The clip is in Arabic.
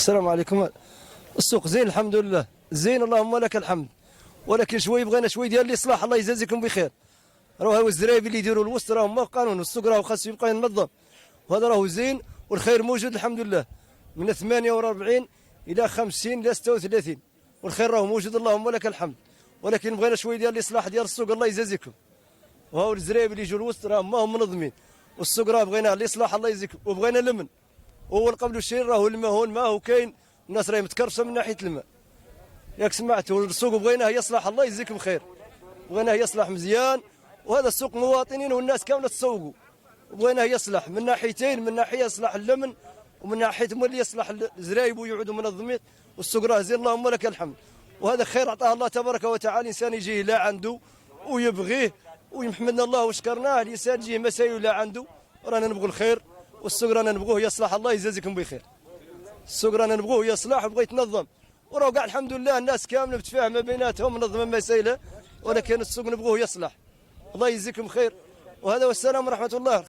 السلام عليكم. السوق زين الحمد لله، زين اللهم لك الحمد، ولكن شوي بغينا شوي ديال الاصلاح. الله يجازيكم بخير. راهو الزرايب اللي يديروا الوسط راهم ما قانون، السوق راهو خاصو يبقى ينظم، وهذا راهو زين والخير موجود الحمد لله، من 48 الى 50 الى 36 والخير راهو موجود اللهم لك الحمد، ولكن بغينا شوي ديال الاصلاح ديال السوق. الله يجازيكم. وهاو الزرايب اللي يجوا الوسط راهم ما هم منظمين، والسوق راه بغينا الاصلاح. الله يجزيكم. وبغينا لمن، اول قبل الشيء راهو الماء، هو الماء هو كاين، الناس راهي متكرفسه من ناحيه الماء، ياك سمعتوا. السوق بغيناه يصلح. الله يجزيكم خير، بغيناه يصلح مزيان، وهذا السوق مواطنين والناس كامله تسوقوا، وبغيناه يصلح من ناحيتين، من ناحيه يصلح اللمن، ومن ناحيه مولي يصلح الزرايب ويعودوا منظمين، والسوق راه زين اللهم لك الحمد. وهذا خير عطاه الله تبارك وتعالى، الانسان يجيه لا عنده ويبغيه ويحمدنا الله وشكرناه. الانسان يجيه مسايل لا عنده، رانا نبغوا الخير، والسوق رانا نبغوه يصلح. الله يجازيكم بخير. السوق رانا نبغوه يصلح وبغى يتنظم، وراه كاع الحمد لله الناس كامله متفاهمه بيناتهم منظمه مسائلها، ولكن السوق نبغوه يصلح. الله يجزيكم خير، وهذا والسلام ورحمه الله.